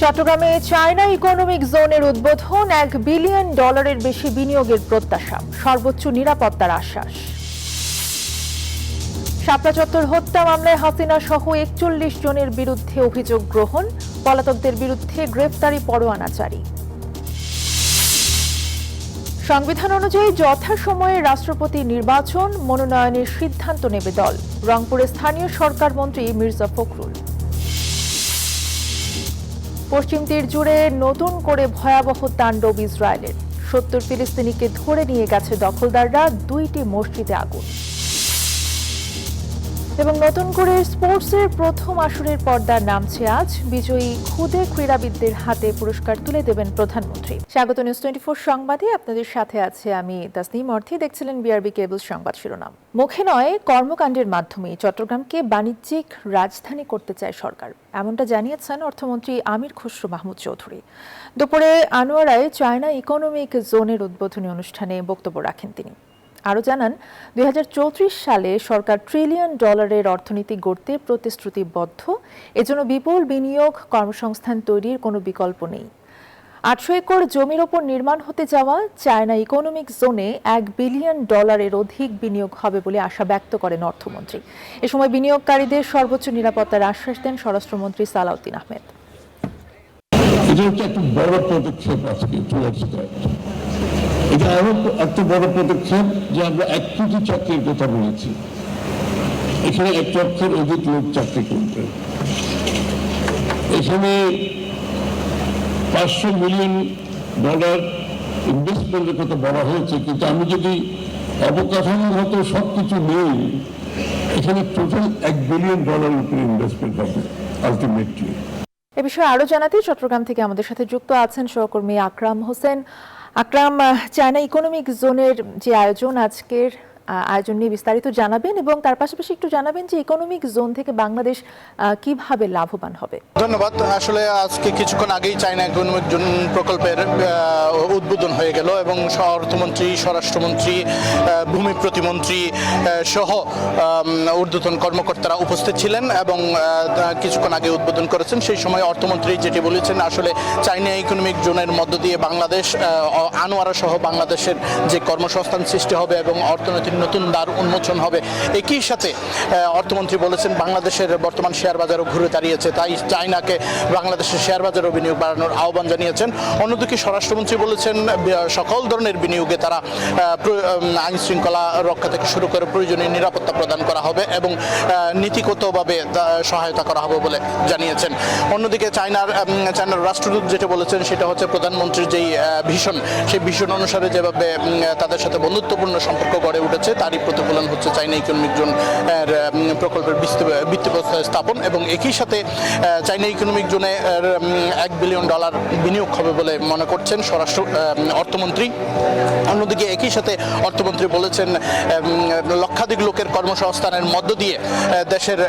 চট্টগ্রামে China economic জোনের উদ্বোধন, $1 বিলিয়ন বেশি বিনিয়োগের প্রত্যাশা, সর্বোচ্চ নিরাপত্তার আশ্বাস। শাপলা চত্বর হত্যা মামলায় হাসিনা সহ 41 জনের বিরুদ্ধে অভিযোগ গ্রহণ, পলাতকদের বিরুদ্ধে গ্রেফতারি পরোয়ানা জারি। সংবিধান অনুযায়ী যথাসময়ে রাষ্ট্রপতি নির্বাচন, মনোনয়নের সিদ্ধান্ত নেবে দল, রংপুরে স্থানীয় সরকার মন্ত্রী মির্জা ফখরুল। পশ্চিম তীর জুড়ে নতুন করে ভয়াবহ তাণ্ডব ইসরায়েলের, 70 ফিলিস্তিনিকে ধরে নিয়ে গেছে দখলদাররা, 2টি মসজিদে আগুন। এবং নতুন করে স্পোর্টসের প্রথম আসরের পর্দার নামছে আজ, বিজয়ী খুদে ক্রীড়াবিদদের হাতে পুরস্কার তুলে দেবেন প্রধানমন্ত্রী। স্বাগত নিউজ 24 সংবাদে আপনাদের সাথে আছে আমি তাসনিম অর্থী। দেখছিলেন বিআরবি কেবল সংবাদ শিরোনাম। মুখে নয়, কর্মকাণ্ডের মাধ্যমে চট্টগ্রামকে বাণিজ্যিক রাজধানী করতে চায় সরকার, এমনটা জানিয়েছেন অর্থমন্ত্রী আমির খসরু মাহমুদ চৌধুরী। দুপুরে আনোয়ারায় চায়না ইকোনমিক জোনের উদ্বোধনী অনুষ্ঠানে বক্তব্য রাখেন তিনি। আরও জানান, 2034 সালে সরকার $1 ট্রিলিয়ন অর্থনীতি গড়তে প্রতিশ্রুতিবদ্ধ। এজন্য বিপুল বিনিয়োগ, কর্মসংস্থান তৈরির কোনো বিকল্প নেই। 800 একর জমির ওপর নির্মাণ হতে যাওয়া চায়না ইকোনমিক জোনে $1 বিলিয়ন অধিক বিনিয়োগ হবে বলে আশা ব্যক্ত করেন অর্থমন্ত্রী। এ সময় বিনিয়োগকারীদের সর্বোচ্চ নিরাপত্তার আশ্বাস দেন স্বরাষ্ট্রমন্ত্রী সালাউদ্দিন আহমেদ। এটা এমন একটা বড় পদক্ষেপ যে আমরা 1 কোটি চাকরির কথা বলেছি, এখানে 1 লক্ষের অধিক লোক চাকরি করবে। এখানে $500 মিলিয়ন ইনভেস্টমেন্টের কথা বলা হয়েছে, কিন্তু আমি যদি অবকাঠামোগত সবকিছু নেই, এখানে টোটাল $1 বিলিয়ন উপরে ইনভেস্টমেন্ট হবে আলটিমেটলি। এ বিষয়ে আরো জানাতে চট্টগ্রাম থেকে আমাদের সাথে যুক্ত আছেন সহকর্মী আকরাম হোসেন। আকরাম, চায়না ইকোনমিক জোনের যে আয়োজন, আজকের আয়োজন নিয়ে বিস্তারিত জানাবেন এবং তার পাশাপাশি একটু জানাবেন যে ইকোনমিক জোন থেকে বাংলাদেশ কিভাবে লাভবান হবে। ধন্যবাদ। আসলে আজকে কিছুক্ষণ আগেই চায়না ইকোনমিক জোন প্রকল্পের উদ্বোধন হয়ে গেল এবং অর্থমন্ত্রী, স্বরাষ্ট্রমন্ত্রী, ভূমি প্রতিমন্ত্রী সহ ঊর্ধ্বতন কর্মকর্তারা উপস্থিত ছিলেন এবং কিছুক্ষণ আগে উদ্বোধন করেছেন। সেই সময় অর্থমন্ত্রী যেটি বলেছেন, আসলে চায়না ইকোনমিক জোনের মধ্য দিয়ে বাংলাদেশ, আনোয়ারা সহ বাংলাদেশের যে কর্মসংস্থান সৃষ্টি হবে এবং অর্থনৈতিক নতুন দ্বার উন্মোচন হবে। একই সাথে অর্থমন্ত্রী বলেছেন, বাংলাদেশের বর্তমান শেয়ার বাজারও ঘুরে দাঁড়িয়েছে, তাই চায়নাকে বাংলাদেশের শেয়ার বাজারও বিনিয়োগ বাড়ানোর আহ্বান জানিয়েছেন। অন্যদিকে স্বরাষ্ট্রমন্ত্রী বলেছেন, সকল ধরনের বিনিয়োগে তারা আইন শৃঙ্খলা রক্ষা থেকে শুরু করে প্রয়োজনীয় নিরাপত্তা প্রদান করা হবে এবং নীতিগতভাবে সহায়তা করা হবে বলে জানিয়েছেন। অন্যদিকে চায়নার রাষ্ট্রদূত যেটা বলেছেন সেটা হচ্ছে, প্রধানমন্ত্রীর যেই ভিশন, সেই ভিশন অনুসারে যেভাবে তাদের সাথে বন্ধুত্বপূর্ণ সম্পর্ক গড়ে উঠেছে, তারই প্রতিফলন হচ্ছে চায়না ইকোনমিক জোন প্রকল্পের ভিত্তিপ্রস্তর স্থাপন এবং একই সাথে চায়না ইকোনমিক জোনে $1 বিলিয়ন বিনিয়োগ হবে বলে মনে করছেন অর্থমন্ত্রী। অন্যদিকে একই সাথে অর্থমন্ত্রী বলেছেন, লক্ষাধিক লোকের কর্মসংস্থানের মধ্য দিয়ে দেশের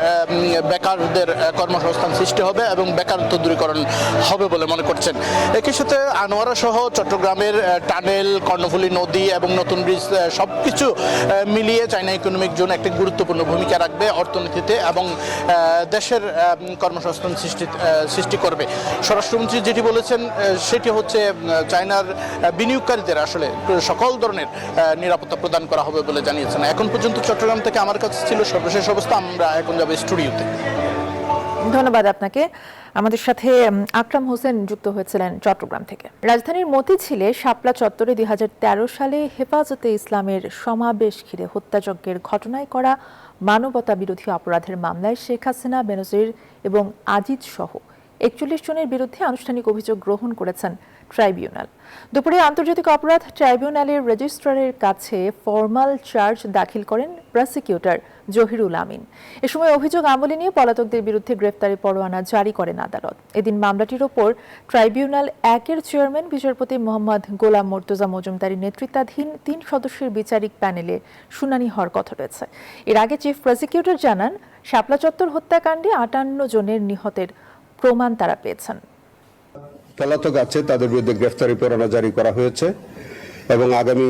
বেকারদের কর্মসংস্থান সৃষ্টি হবে এবং বেকারত্ব দূরীকরণ হবে বলে মনে করছেন। একই সাথে আনোয়ারা সহ চট্টগ্রামের টানেল, কর্ণফুলী নদী এবং নতুন ব্রিজ সবকিছু মিলিয়ে চায়না ইকোনমিক জোন একটি গুরুত্বপূর্ণ ভূমিকা রাখবে অর্থনীতিতে এবং দেশের কর্মসংস্থান সৃষ্টি করবে। স্বরাষ্ট্রমন্ত্রী যেটি বলেছেন সেটি হচ্ছে, চায়নার বিনিয়োগকারীদের আসলে সকল ধরনের নিরাপত্তা প্রদান করা হবে বলে জানিয়েছেন। এখন পর্যন্ত চট্টগ্রাম থেকে আমার কাছে ছিল সর্বশেষ অবস্থা। আমরা এখন যাবো স্টুডিওতে। ধন্যবাদ আপনাকে। আমাদের সাথে আকরাম হোসেন যুক্ত হয়েছিলেন চট্টগ্রাম থেকে। রাজধানীর মতিঝিলে শাপলা চত্বরে 2013 সালে হেফাজতে ইসলামের সমাবেশ ঘিরে হত্যাযজ্ঞের ঘটনায় করা মানবতা বিরোধী অপরাধের মামলায় শেখ হাসিনা, বেনজির এবং আজিজ সহ 41 জনের বিরুদ্ধে আনুষ্ঠানিক অভিযোগ গ্রহণ করেছেন ট্রাইব্যুনাল। দুপুরে আন্তর্জাতিক অপরাধ ট্রাইব্যুনালের রেজিস্ট্রারের কাছে ফরমাল চার্জ দাখিল করেন প্রসিকিউটর জহিরুল আমিন। এ সময় অভিযোগ আমলে নিয়ে পলাতকদের বিরুদ্ধে গ্রেফতারি পরোয়ানা জারি করেন আদালত। এদিন মামলাটির ওপর ট্রাইব্যুনাল 1-এর চেয়ারম্যান বিচারপতি মোহাম্মদ গোলাম মর্তুজা মজুমদারের নেতৃত্বাধীন 3 সদস্যের বিচারিক প্যানেলে শুনানি হওয়ার কথা রয়েছে। এর আগে চিফ প্রসিকিউটর জানান, শাপলা চত্বর হত্যাকাণ্ডে 58 জনের নিহতের প্রমাণ তারা পেয়েছেন। পলাতক আছে, তাদের বিরুদ্ধে গ্রেফতারি পরোয়ানা জারি করা হয়েছে এবং আগামী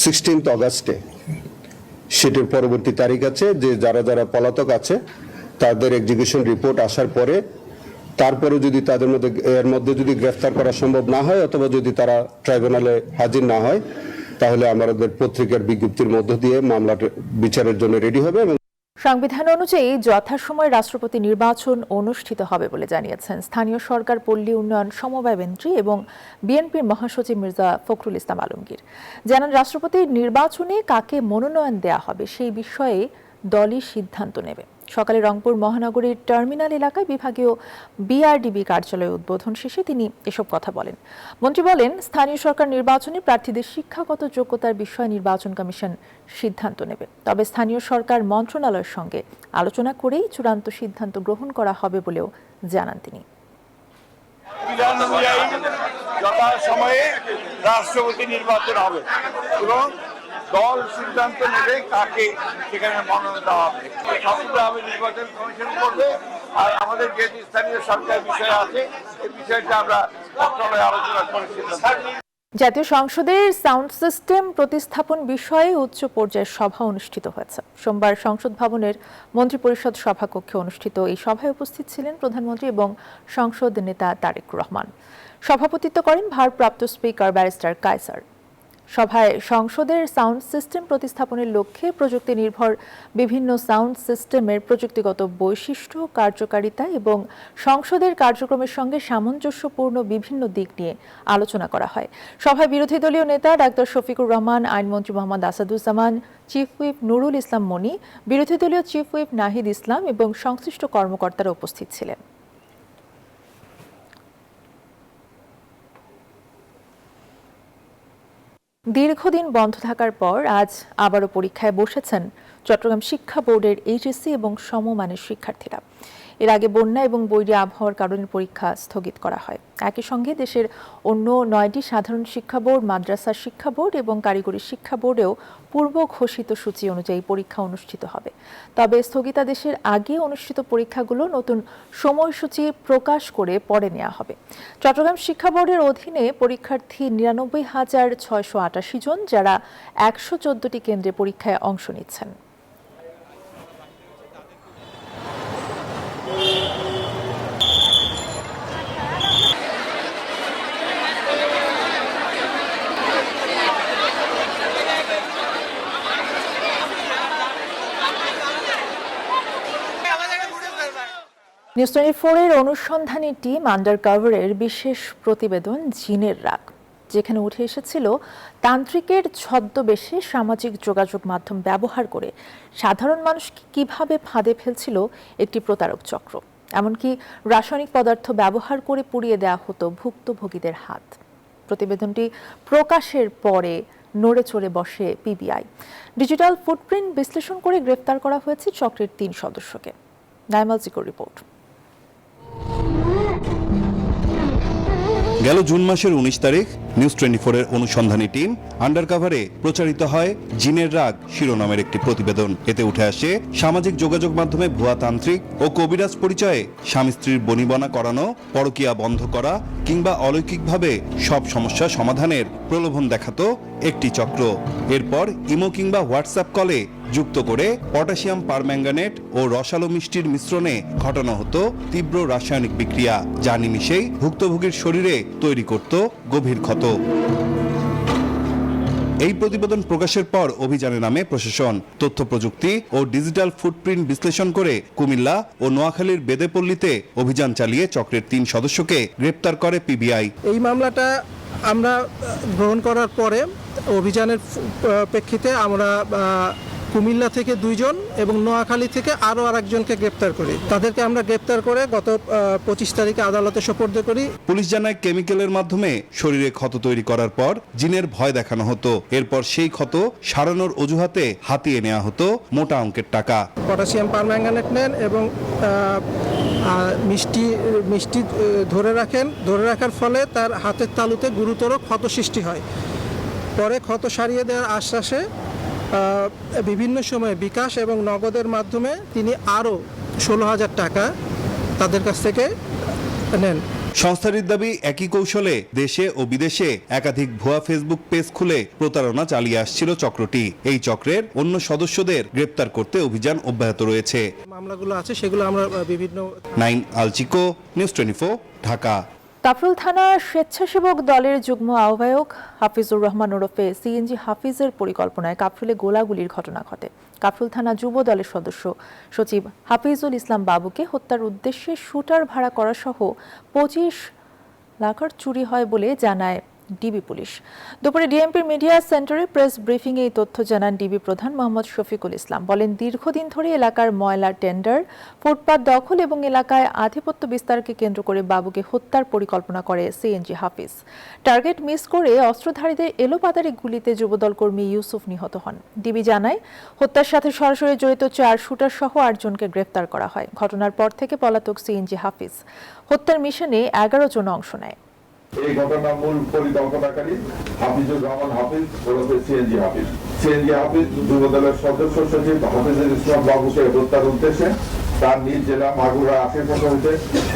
16 অগাস্টে সেটির পরবর্তী তারিখ আছে যে যারা যারা পলাতক আছে তাদের এক্সিকিউশন রিপোর্ট আসার পরে তারপরে যদি তাদের মধ্যে এর মধ্যে যদি গ্রেফতার করা সম্ভব না হয় অথবা যদি তারা ট্রাইব্যুনালে হাজির না হয়, তাহলে আমাদের পত্রিকার বিজ্ঞপ্তির মধ্য দিয়ে মামলাটা বিচারের জন্য রেডি হবে। এবং সংবিধান অনুযায়ী যথাসময়ে রাষ্ট্রপতি নির্বাচন অনুষ্ঠিত হবে বলে জানিয়েছেন স্থানীয় সরকার, পল্লী উন্নয়ন, সমবায় মন্ত্রী এবং বিএনপির মহাসচিব মির্জা ফখরুল ইসলাম আলমগীর। জানান, রাষ্ট্রপতির নির্বাচনে কাকে মনোনয়ন দেয়া হবে সেই বিষয়ে দলই সিদ্ধান্ত নেবে। সকালে রংপুর মহানগরীর টার্মিনাল এলাকায় বিভাগীয় বিআরডিবি কার্যালয় উদ্বোধন শেষে তিনি এসব কথা বলেন। মন্ত্রী বলেন, স্থানীয় সরকার নির্বাচনে প্রার্থীদের শিক্ষাগত যোগ্যতার বিষয়ে নির্বাচন কমিশন সিদ্ধান্ত নেবে। তবে স্থানীয় সরকার মন্ত্রণালয়ের সঙ্গে আলোচনা করেই চূড়ান্ত সিদ্ধান্ত গ্রহণ করা হবে বলেও জানান তিনি। যথাসময়ে রাষ্ট্রপতি নির্বাচন হবে এবং দল সিদ্ধান্ত নেবে কাকে সেখানে মনোনয়ন দেওয়া হবে। সবটা হবে নির্বাচন কমিশন করবে। আর আমাদের যে স্থানীয় সরকার বিষয় আছে এই বিষয়টা আমরা মন্ত্রণালয়ে আলোচনা করে সিদ্ধান্ত। জাতীয় সংসদের সাউন্ড সিস্টেম প্রতিস্থাপন বিষয়ে উচ্চ পর্যায়ের সভা অনুষ্ঠিত হয়েছে। সোমবার সংসদ ভবনের মন্ত্রিপরিষদ সভাকক্ষে অনুষ্ঠিত এই সভায় উপস্থিত ছিলেন প্রধানমন্ত্রী এবং সংসদ নেতা তারেক রহমান। সভাপতিত্ব করেন ভারপ্রাপ্ত স্পিকার ব্যারিস্টার কায়সার। সভায় সংসদের সাউন্ড সিস্টেম প্রতিস্থাপনের লক্ষ্যে প্রযুক্তি নির্ভর বিভিন্ন সাউন্ড সিস্টেমের প্রযুক্তিগত বৈশিষ্ট্য, কার্যকারিতা এবং সংসদের কার্যক্রমের সঙ্গে সামঞ্জস্যপূর্ণ বিভিন্ন দিক নিয়ে আলোচনা করা হয়। সভায় বিরোধী দলীয় নেতা ডাক্তার শফিকুর রহমান, আইনমন্ত্রী মোহাম্মদ আসাদুজ্জামান, চিফ হুইপ নুরুল ইসলাম মনি, বিরোধী দলীয় চিফ হুইপ নাহিদ ইসলাম এবং সংশ্লিষ্ট কর্মকর্তারা উপস্থিত ছিলেন। দীর্ঘদিন বন্ধ থাকার পর আজ আবারও পরীক্ষায় বসেছেন চট্টগ্রাম শিক্ষা বোর্ডের এইচএসসি এবং সমমানের শিক্ষার্থীরা। এর আগে বন্যা এবং বৈরী আবহাওয়ার কারণে পরীক্ষা স্থগিত করা হয়। একই সঙ্গে দেশের অন্য 9টি সাধারণ শিক্ষা বোর্ড, মাদ্রাসা শিক্ষা বোর্ড এবং কারিগরি শিক্ষা বোর্ডেও পূর্ব ঘোষিত সূচি অনুযায়ী পরীক্ষা অনুষ্ঠিত হবে। তবে স্থগিতাদেশের আগে অনুষ্ঠিত পরীক্ষাগুলো নতুন সময়সূচি প্রকাশ করে পরে নেওয়া হবে। চট্টগ্রাম শিক্ষা বোর্ডের অধীনে পরীক্ষার্থী 99,688 জন, যারা 114টি কেন্দ্রে পরীক্ষায় অংশ নিচ্ছেন। নিউজ 24-এর অনুসন্ধানী টিম আন্ডারকভারের বিশেষ প্রতিবেদন জিনের রাগ, যেখানে উঠে এসেছিল তান্ত্রিকের ছদ্মবেশে সামাজিক যোগাযোগ মাধ্যম ব্যবহার করে সাধারণ মানুষকে কিভাবে ফাঁদে ফেলছিল একটি প্রতারক চক্র। এমনকি রাসায়নিক পদার্থ ব্যবহার করে পুড়িয়ে দেওয়া হতো ভুক্তভোগীদের হাত। প্রতিবেদনটি প্রকাশের পরে নড়ে চড়ে বসে পিবিআই। ডিজিটাল ফুটপ্রিন্ট বিশ্লেষণ করে গ্রেফতার করা হয়েছে চক্রের 3 সদস্যকে। নাইমাল জিকোর রিপোর্ট। গেল জুন মাসের 19 তারিখ নিউজ 24-এর অনুসন্ধানী টিম আন্ডারকভারে প্রচারিত হয় জিনের রাগ শিরোনামের একটি প্রতিবেদন। এতে উঠে আসে সামাজিক যোগাযোগ মাধ্যমে ভুয়া তান্ত্রিক ও কবিরাজ পরিচয়ে স্বামী স্ত্রীর বনিবনা করানো, পরকীয়া বন্ধ করা কিংবা অলৌকিকভাবে সব সমস্যা সমাধানের প্রলোভন দেখাতো একটি চক্র। এরপর ইমো কিংবা হোয়াটসঅ্যাপ কলে যুক্ত করে পটাশিয়াম পারম্যাঙ্গানেট ও রসালো মিষ্টির মিশ্রণে ঘটানো হতো তীব্র রাসায়নিক বিক্রিয়া, যা নিমিষেই ভুক্তভোগীর শরীরে তৈরি করত গভীর ক্ষত। এই প্রতিবেদন প্রকাশের পর অভিযানে নামে প্রশাসন। তথ্য প্রযুক্তি ও ডিজিটাল ফুটপ্রিন্ট বিশ্লেষণ করে কুমিল্লা ও নোয়াখালীর বেদেপল্লীতে অভিযান চালিয়ে চক্রের 3 সদস্যকে গ্রেপ্তার করে পিবিআই। এই মামলাটা আমরা গ্রহণ করার পরে অভিযানের প্রেক্ষিতে আমরা কুমিল্লা থেকে 2 জন এবং নোয়াখালী থেকে আরও আরেকজনকে গ্রেপ্তার করি। তাদেরকে আমরা গ্রেপ্তার করে গত 25 তারিখে আদালতে সোপর্দ করি। পুলিশ জানায় কেমিক্যালের মাধ্যমে শরীরে ক্ষত তৈরি করার পর জিনের ভয় দেখানো হতো। এরপর সেই ক্ষত সারানোর অজুহাতে হাতিয়ে নেওয়া হতো মোটা অঙ্কের টাকা। পটাশিয়াম পারম্যাঙ্গানেট নেন এবং মিষ্টি ধরে রাখার ফলে তার হাতের তালুতে গুরুতর ক্ষত সৃষ্টি হয়। পরে ক্ষত সারিয়ে দেওয়ার আশ্বাসে বিভিন্ন সময়ে বিকাশ এবং নগদের মাধ্যমে তিনি আরও 16,000 টাকা তাদের কাছ থেকে নেন। সংস্থাটির দাবি একই কৌশলে দেশে ও বিদেশে একাধিক ভুয়া ফেসবুক পেজ খুলে প্রতারণা চালিয়ে আসছিল চক্রটি। এই চক্রের অন্য সদস্যদের গ্রেপ্তার করতে অভিযান অব্যাহত রয়েছে। মামলাগুলো আছে সেগুলো আমরা বিভিন্ন নাইন আলচিকো, নিউজ 24, ঢাকা। কাফরুল থানা স্বেচ্ছাসেবক দলের যুগ্ম আহ্বায়ক হাফিজুর রহমান ওরফে সিএনজি হাফিজের পরিকল্পনায় কাফরুলে গোলাগুলির ঘটনা ঘটে। কাফরুল থানা যুব দলের সদস্য সচিব হাফিজুল ইসলাম বাবুকে হত্যার উদ্দেশ্যে শুটার ভাড়া করা সহ 25 লাখ চুরি হয় বলে জানায় ডিবি পুলিশ। দুপুরে ডিএমপির মিডিয়া সেন্টারে প্রেস ব্রিফিংয়ে এই তথ্য জানান ডিবি প্রধান মোহাম্মদ শফিকুল ইসলাম। বলেন, দীর্ঘদিন ধরে এলাকার ময়লা টেন্ডার, ফুটপাত দখল এবং এলাকায় আধিপত্য বিস্তারকে কেন্দ্র করে বাবুকে হত্যার পরিকল্পনা করে সিএনজি হাফিজ। টার্গেট মিস করে অস্ত্রধারীদের এলোপাতাড়ি গুলিতে যুবদল কর্মী ইউসুফ নিহত হন। ডিবি জানায়, হত্যার সাথে সরাসরি জড়িত 4 শুটার সহ 8 জনকে গ্রেফতার করা হয়। ঘটনার পর থেকে পলাতক সিএনজি হাফিজ হত্যার মিশনে 11 জন অংশ নেয়। এই ঘটনার মূল পরিকল্পনাকারী হাফিজুর রহমান হাফিজ ওরফে সিএনজি হাফিজ। সিএনজি হাফিজ যুবদলের সদস্য সচিব হাফিজুল ইসলাম বাবুকে হত্যার উদ্দেশ্যে তার নিজ জেলা মাগুরা আশেপাশে হতে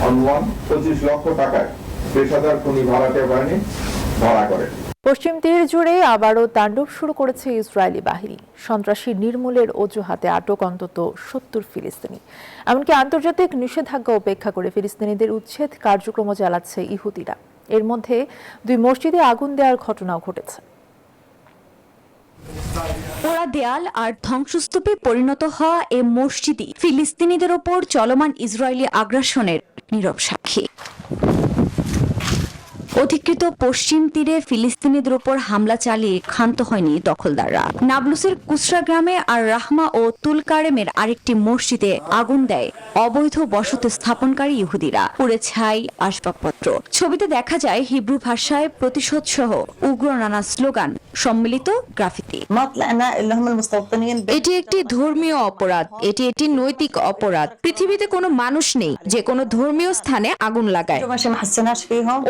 অনুমান 25 লক্ষ টাকায় পেশাদার খুনি ভাড়াটিয়া বাহিনী ভাড়া করে। পশ্চিম তীর জুড়ে আবারও তাণ্ডব শুরু করেছে ইসরায়েলি বাহিনী। সন্ত্রাসী নির্মূলের অজুহাতে আটক অন্তত 70 ফিলিস্তিনি। এমনকি আন্তর্জাতিক নিষেধাজ্ঞা উপেক্ষা করে ফিলিস্তিনিদের উচ্ছেদ কার্যক্রম চালাচ্ছে ইহুদিরা। এর মধ্যে 2 মসজিদে আগুন দেওয়ার ঘটনাও ঘটেছে। পোড়া দেয়াল আর ধ্বংসস্তূপে পরিণত হওয়া এ মসজিদই ফিলিস্তিনিদের ওপর চলমান ইসরায়েলি আগ্রাসনের নীরব সাক্ষী। অধিকৃত পশ্চিম তীরে ফিলিস্তিনিদের উপর হামলা চালিয়ে ক্ষান্ত হয়নি দখলদাররা। নাবলুসের কুসরা গ্রামে আর রাহমা ও তুলকারেমের আরেকটি মসজিদে আগুন দেয় অবৈধ বসতি স্থাপনকারী ইহুদিরা। পুড়ে ছাই আসবাবপত্র। ছবিতে দেখা যায় হিব্রু ভাষায় প্রতিশোধ সহ উগ্র নানা স্লোগান সম্মিলিত গ্রাফিতি। এটি একটি ধর্মীয় অপরাধ, এটি একটি নৈতিক অপরাধ। পৃথিবীতে কোনো মানুষ নেই যে কোনো ধর্মীয় স্থানে আগুন লাগায়।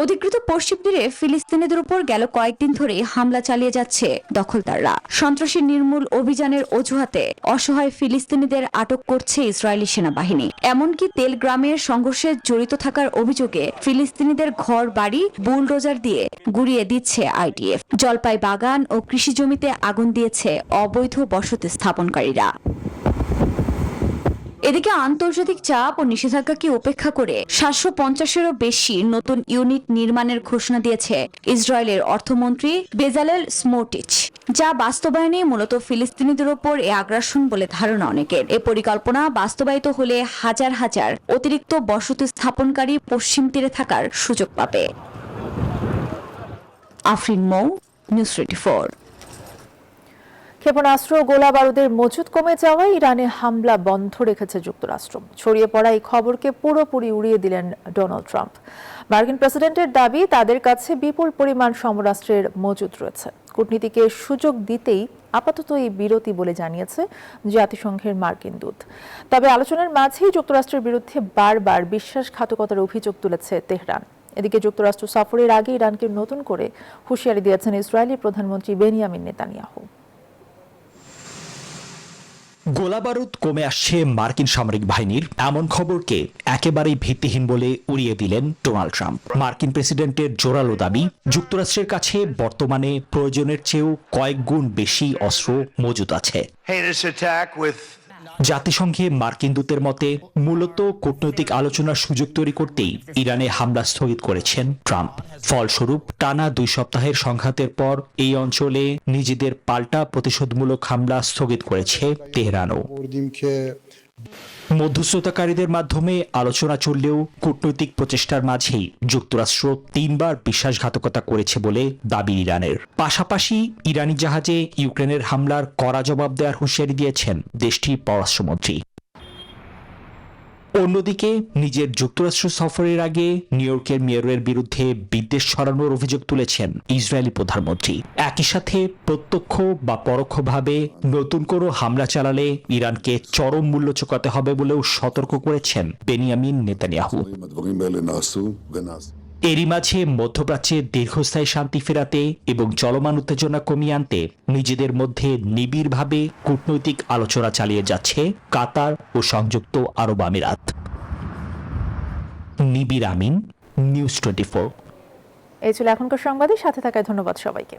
অধিকৃত পশ্চিম তীরে ফিলিস্তিনিদের উপর গেল কয়েকদিন ধরে হামলা চালিয়ে যাচ্ছে দখলদাররা। সন্ত্রাসী নির্মূল অভিযানের অজুহাতে অসহায় ফিলিস্তিনিদের আটক করছে ইসরায়েলি সেনাবাহিনী। এমনকি তেল গ্রামের সংঘর্ষে জড়িত থাকার অভিযোগে ফিলিস্তিনিদের ঘর বাড়ি বুলডোজার দিয়ে গুড়িয়ে দিচ্ছে আইডিএফ। জলপাই বাগান ও কৃষি জমিতে আগুন দিয়েছে অবৈধ বসতি স্থাপনকারীরা। এদিকে আন্তর্জাতিক চাপ ও নিষেধাজ্ঞাকে উপেক্ষা করে 750-এরও বেশি নতুন ইউনিট নির্মাণের ঘোষণা দিয়েছে ইসরায়েলের অর্থমন্ত্রী বেজালেল স্মোট্রিচ, যা বাস্তবায়নে মূলত ফিলিস্তিনিদের ওপর এ আগ্রাসন বলে ধারণা অনেকের। এ পরিকল্পনা বাস্তবায়িত হলে হাজার হাজার অতিরিক্ত বসতি স্থাপনকারী পশ্চিম তীরে থাকার সুযোগ পাবে। আফরিন মৌ, নিউজ 24। ক্ষেপণাস্ত্র ও গোলা বারুদের মজুদ কমে যাওয়ায় ইরানে হামলা বন্ধ রেখেছে যুক্তরাষ্ট্র। ছড়িয়ে পড়া এই খবরকে পুরোপুরি উড়িয়ে দিলেন ডোনাল্ড ট্রাম্প। মার্কিন প্রেসিডেন্টের দাবি, তাদের কাছে বিপুল পরিমাণ সমরাস্ত্রের মজুদ রয়েছে। কূটনীতিকে সুযোগ দিতেই আপাতত এই বিরতি বলে জানিয়েছে জাতিসংঘের মার্কিন দূত। তবে আলোচনার মাঝেই যুক্তরাষ্ট্রের বিরুদ্ধে বারবার বিশ্বাসঘাতকতার অভিযোগ তুলেছে তেহরান। এদিকে যুক্তরাষ্ট্র সফরের আগে ইরানকে নতুন করে হুঁশিয়ারি দিয়েছেন ইসরায়েলি প্রধানমন্ত্রী বেনিয়ামিন নেতানিয়াহু। গোলাবারুদ কমে আসছে মার্কিন সামরিক বাহিনীর, এমন খবরকে একেবারেই ভিত্তিহীন বলে উড়িয়ে দিলেন ডোনাল্ড ট্রাম্প। মার্কিন প্রেসিডেন্টের জোরালো দাবি, যুক্তরাষ্ট্রের কাছে বর্তমানে প্রয়োজনের চেয়েও কয়েক গুণ বেশি অস্ত্র মজুদ আছে। জাতিসংঘে মার্কিন দূতের মতে মূলত কূটনৈতিক আলোচনার সুযোগ তৈরি করতেই ইরানে হামলা স্থগিত করেছেন ট্রাম্প। ফলস্বরূপ টানা 2 সপ্তাহের সংঘাতের পর এই অঞ্চলে নিজেদের পাল্টা প্রতিশোধমূলক হামলা স্থগিত করেছে তেহরানও। মধ্যস্থতাকারীদের মাধ্যমে আলোচনা চললেও কূটনৈতিক প্রচেষ্টার মাঝেই যুক্তরাষ্ট্র 3 বার বিশ্বাসঘাতকতা করেছে বলে দাবি ইরানের। পাশাপাশি ইরানি জাহাজে ইউক্রেনের হামলার কড়া জবাব দেওয়ার হুঁশিয়ারি দিয়েছেন দেশটির পররাষ্ট্রমন্ত্রী। অন্যদিকে নিজের যুক্তরাষ্ট্র সফরের আগে নিউ ইয়র্কের মেয়রের বিরুদ্ধে বিদ্বেষ ছড়ানোর অভিযোগ তুলেছেন ইসরায়েলি প্রধানমন্ত্রী। একই সাথে প্রত্যক্ষ বা পরোক্ষভাবে নতুন কোনো হামলা চালালে ইরানকে চরম মূল্য চোকাতে হবে বলেও সতর্ক করেছেন বেনিয়ামিন নেতানিয়াহু। এরই মাঝে মধ্যপ্রাচ্যে দীর্ঘস্থায়ী শান্তি ফেরাতে এবং চলমান উত্তেজনা কমিয়ে আনতে নিজেদের মধ্যে নিবিড়ভাবে কূটনৈতিক আলোচনা চালিয়ে যাচ্ছে কাতার ও সংযুক্ত আরব আমিরাত। নিবিড় আমিন, নিউজ 24। এই ছিল এখনকার সংবাদে, সাথে থাকায় ধন্যবাদ সবাইকে।